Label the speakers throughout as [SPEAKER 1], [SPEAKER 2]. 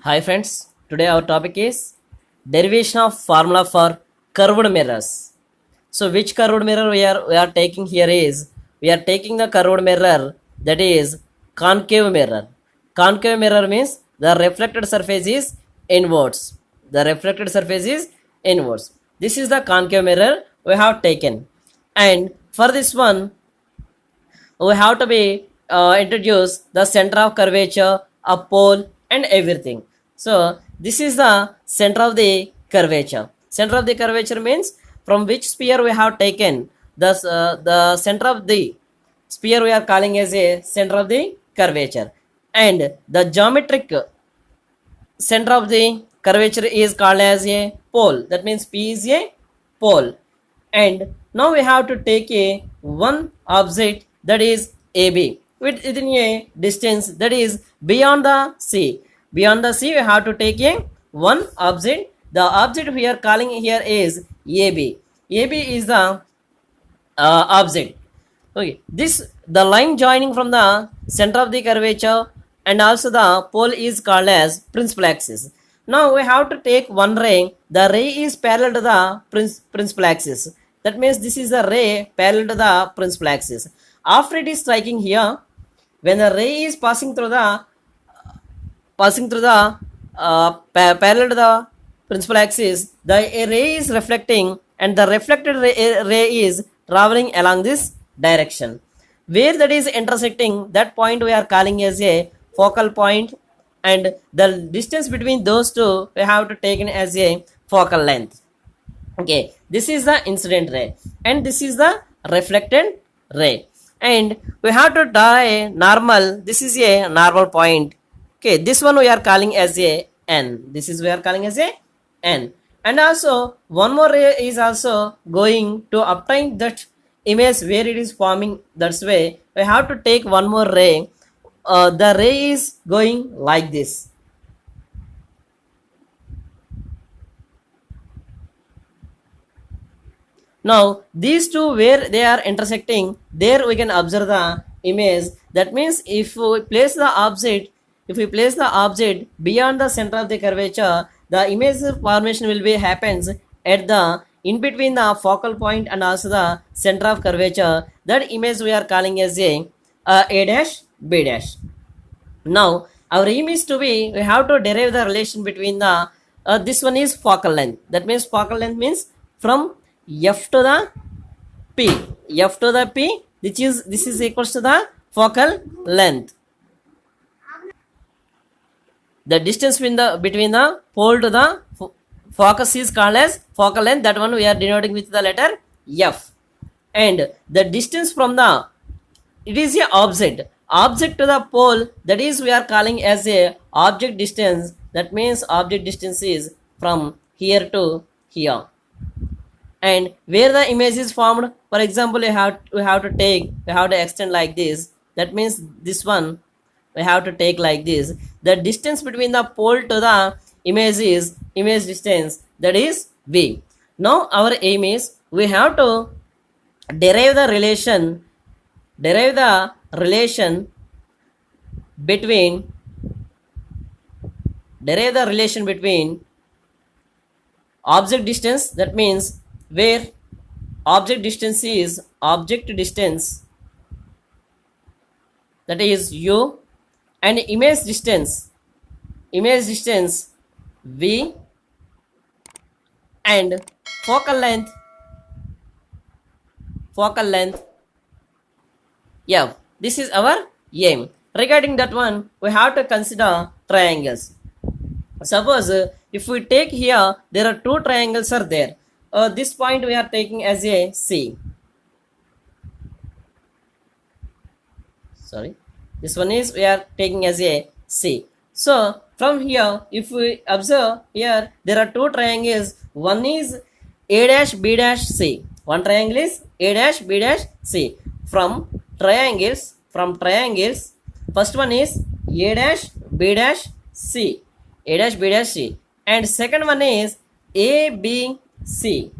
[SPEAKER 1] Hi friends, today our topic is derivation of formula for curved mirrors. So which curved mirror we are taking here is we are taking the curved mirror that is concave mirror. Concave mirror means the reflected surface is inwards. The reflected surface is inwards. This is the concave mirror we have taken. And for this one we have to be introduce the center of curvature, a pole, and everything. So this is the center of the curvature. Center of the curvature means from which sphere we have taken the center of the sphere we are calling as a center of the curvature, and the geometric center of the curvature is called as a pole. That means P is a pole. And now we have to take a one object that is AB within a distance that is beyond the sea. Beyond the sea we have to take a one object. The object we are calling here is AB. AB is the object. Okay, this the line joining from the center of the curvature and also the pole is called as principal axis. Now we have to take one ray. The ray is parallel to the principal axis. That means this is the ray parallel to the principal axis. After it is striking here, when the ray is parallel to the principal axis, the ray is reflecting, and the reflected ray is traveling along this direction. Where that is intersecting, that point we are calling as a focal point, and the distance between those two we have to take in as a focal length. Okay, this is the incident ray and this is the reflected ray, and we have to draw a normal. This is a normal point. Okay, this one we are calling as a n. This is we are calling as a n. And also one more ray is also going to obtain that image where it is forming. That's way we have to take one more ray. The ray is going like this. Now these two where they are intersecting, there we can observe the image. That means if we place the object beyond the center of the curvature, the image formation will be happens at the in between the focal point and also the center of curvature. That image we are calling as a dash b dash. Now our aim is to be, we have to derive the relation between the this one is focal length. That means focal length means from f to the p. F to the p, this is equals to the focal length. The distance between the pole to the focus is called as focal length. That one we are denoting with the letter f. And the distance from the, it is a object to the pole, that is we are calling as a object distance. That means object distance is from here to here. And where the image is formed, for example, we have to extend like this. That means this one we have to take like this. The distance between the pole to the image is image distance, that is v. Now our aim is, we have to derive the relation between object distance. That means where object distance is that is u, and image distance v, and focal length f. This is our aim. Regarding that one, we have to consider triangles. Suppose if we take here, there are two triangles are there. This point we are taking as a C. Sorry, this one is we are taking as a C. So from here, if we observe here, there are two triangles. One is A dash B dash C. One triangle is A dash B dash C. From triangles, first one is A dash B dash C. A dash B dash C. And second one is A B C.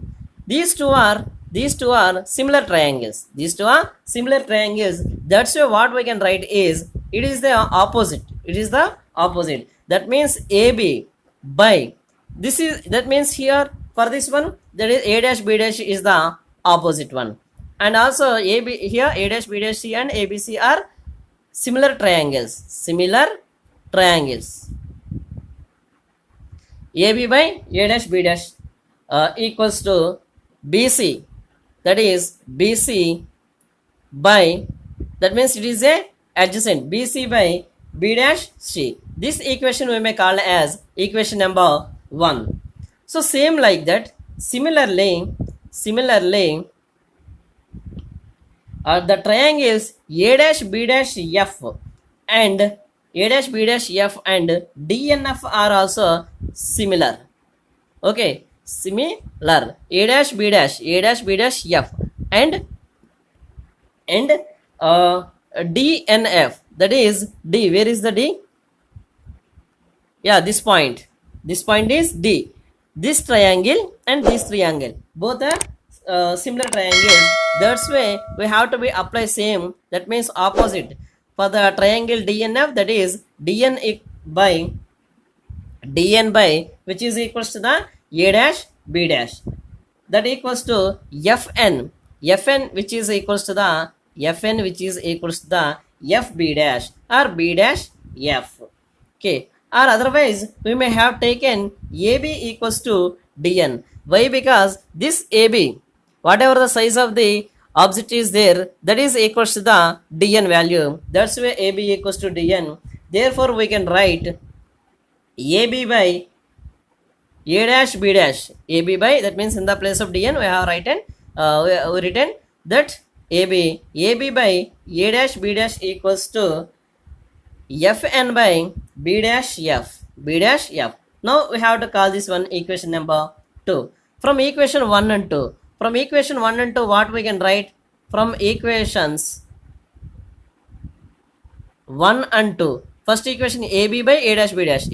[SPEAKER 1] These two are similar triangles. That's why what we can write is, it is the opposite. that means AB by this is, that means here for this one, that is A dash B dash is the opposite one, and also AB here A dash B dash C and ABC are similar triangles, similar triangles. AB by A dash B dash equals to BC, that is BC by, that means it is a adjacent, BC by B dash C. This equation we may call as equation number 1. So same like that, similarly the triangles A dash B dash F and A dash B dash F and DNF are also similar. Okay, similar, A dash B dash F and DNF, that is D. Where is the D? Yeah, this point is D. This triangle and this triangle both are similar triangles. That's why we have to be apply same, that means opposite for the triangle DNF, that is DN by which is equals to the A dash B dash, that equals to FN which is equals to the FB dash or B dash F. Okay, or otherwise we may have taken AB equals to DN. Why? Because this AB, whatever the size of the object is there, that is equals to the DN value. That's why AB equals to DN. Therefore we can write AB by A dash B dash, AB by, that means in the place of DN we have written that AB by A dash B dash equals to FN by B dash F. Now we have to call this one equation number 2. From equation 1 and 2, what we can write? From equations 1 and 2, first equation AB by A dash B dash,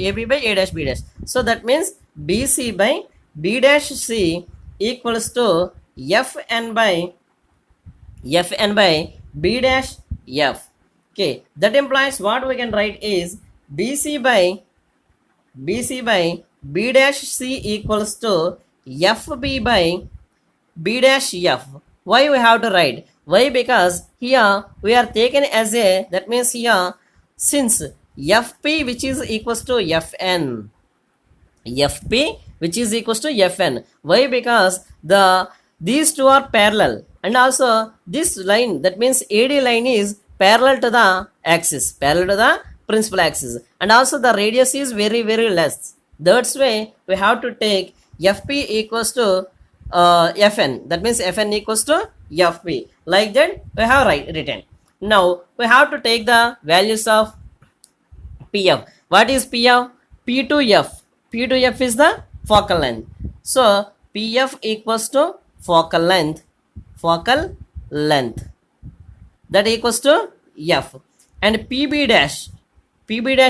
[SPEAKER 1] so that means BC by B dash C equals to FN by B dash F. Okay, that implies what we can write is BC by B dash C equals to FB by B dash F. Why we have to write? Why? Because here we are taken as a, that means here since FP which is equals to FN, Why? Because these two are parallel, and also this line, that means AD line is parallel to the axis, principal axis, and also the radius is very less. That's why we have to take FP equals to FN, that means FN equals to FP. Like that we have written. Now we have to take the values of PF. What is PF? P to F is the focal length. So PF equals to focal length, that equals to F, and PB dash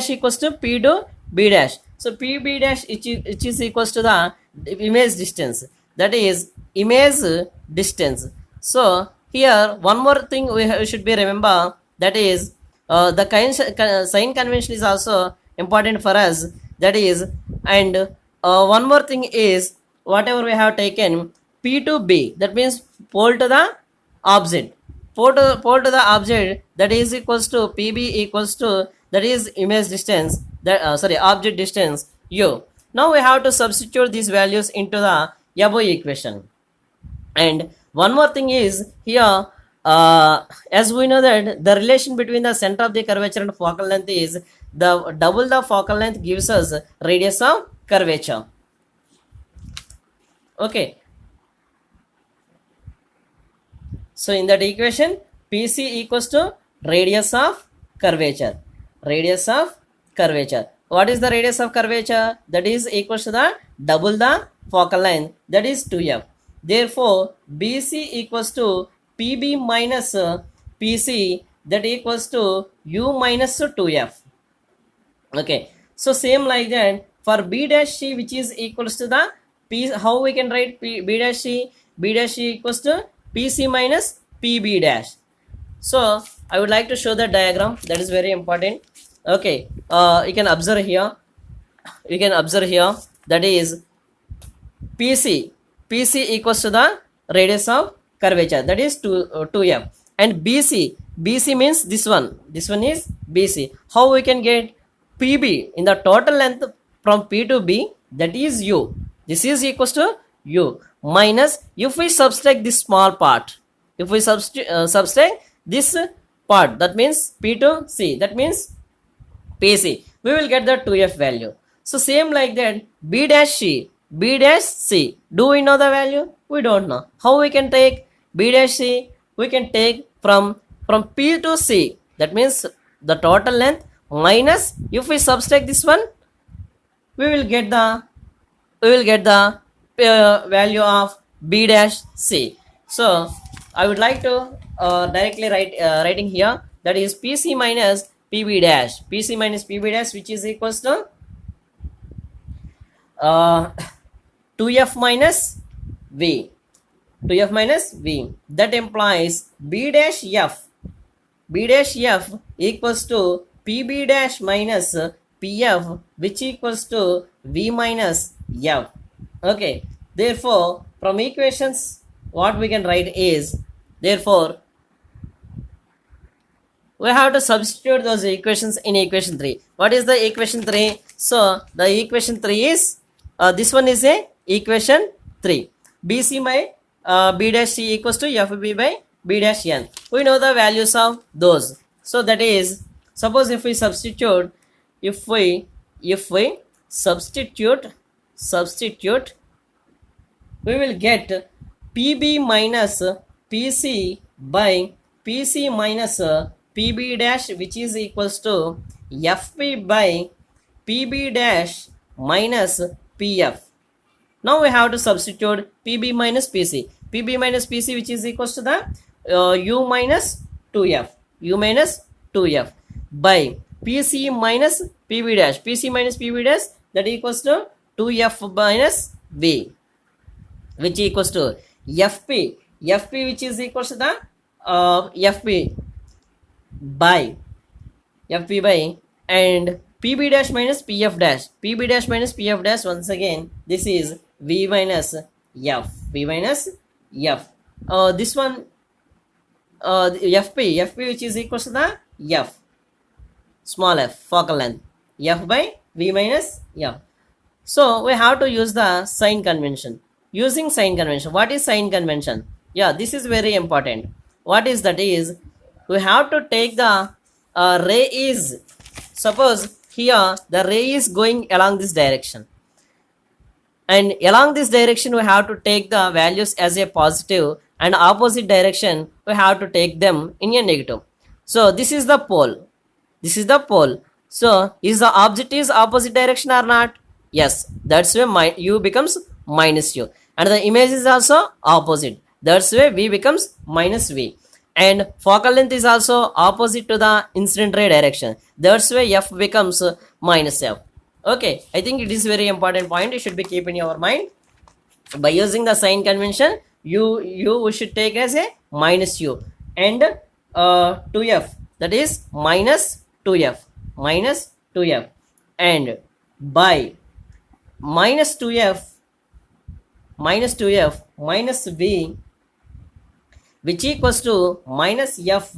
[SPEAKER 1] equals to P to B dash. So PB dash which is equals to the image distance, that is image distance. So here one more thing we should be remember, that is the sign convention is also important for us, that is, and one more thing is whatever we have taken P to B, that means pole to the object, that is equals to PB equals to, that is image distance, that object distance U. Now we have to substitute these values into the above equation. And one more thing is here, as we know that the relation between the center of the curvature and focal length is double the focal length gives us radius of curvature. Okay, so in that equation PC equals to radius of curvature. What is the radius of curvature? That is equals to the double the focal length, that is 2F. Therefore BC equals to PB minus PC, that equals to U minus 2F. Okay, so same like that for B dash C, which is equals to the P. How we can write B dash C? B dash C equals to PC minus PB dash. So I would like to show the diagram, that is very important. Okay, you can observe here you can observe here, that is PC. PC equals to the radius of curvature, that is 2f. And BC, BC means this one. This one is BC. How we can get PB in the total length from P to B? That is U. This is equals to U minus, if we subtract this small part, if we subtract this part, that means P to C, that means PC, we will get the 2f value. So same like that, B dash C, B dash C, do we know the value? We don't know. How we can take B dash C? We can take from P to C, that means the total length minus, if we subtract this one, we will get the value of B dash C. So I would like to directly writing here, that is PC minus PB dash, PC minus PB dash, which is equals to 2f minus V, 2f minus V. That implies B dash F, B dash F equals to PB dash minus PF, which equals to V minus F. Okay, therefore from equations what we can write is, therefore we have to substitute those equations in equation 3. What is the equation 3? So the equation 3 is this one is a equation 3. BC by B dash C equals to FB by B dash N. We know the values of those. So that is, suppose if we substitute, if we substitute, we will get PB minus PC by PC minus PB dash, which is equals to FP by PB dash minus PF. Now we have to substitute PB minus PC. PB minus PC, which is equals to the U minus 2F. U minus 2F by PC minus PB dash. PC minus PB dash, that equals to 2F minus V, which equals to FP. FP, which is equals to the FP by and PB dash minus PF dash. PB dash minus PF dash, once again this is V minus F. V minus F. This one FP which is equals to the F, small f, focal length, F by V minus F. So we have to use the sign convention. Using sign convention, what is sign convention? Yeah, this is very important. What is that is, we have to take the ray is, suppose here the ray is going along this direction, and along this direction we have to take the values as a positive, and opposite direction we have to take them in a negative. So this is the pole, this is the pole. So is the object is opposite direction or not? Yes, that's why u becomes minus u, and the image is also opposite, that's why v becomes minus v, and focal length is also opposite to the incident ray direction, that's why f becomes minus f. Okay, I think it is very important point, you should be keeping in your mind. By using the sign convention, we should take as a minus u, and 2f, that is minus 2f, and by minus 2f minus v, which equals to minus f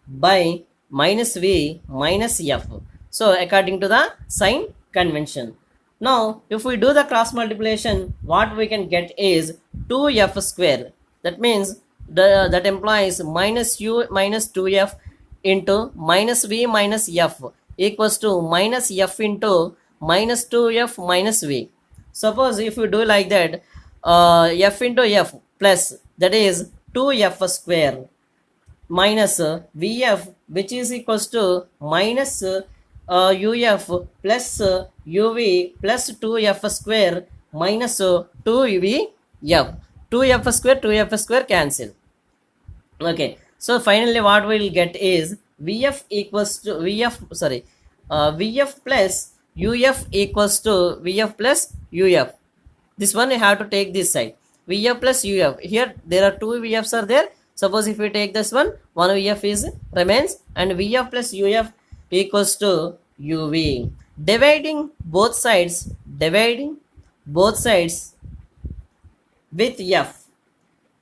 [SPEAKER 1] by minus v minus f. So according to the sign convention. Now if we do the cross multiplication, what we can get is 2f square. That means that implies minus u minus 2f into minus v minus f equals to minus f into minus 2f minus v. Suppose if we do like that, f into f plus, that is 2f square minus vf, which is equals to minus uf plus uv plus 2f square minus 2vf. 2f square cancel. Okay, so finally what we will get is vf equals to vf plus uf equals to vf plus uf. This one you have to take this side, vf plus uf. Here there are two vfs are there. Suppose if we take this one vf is remains, and vf plus uf equals to uv. dividing dividing both sides with f,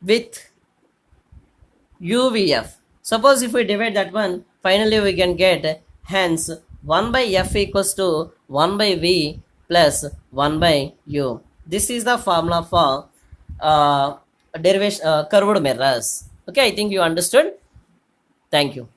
[SPEAKER 1] with UVF. Suppose if we divide that one, finally we can get hence 1 by f equals to 1 by v plus 1 by u. This is the formula for derivation curved mirrors. Okay, I think you understood. Thank you.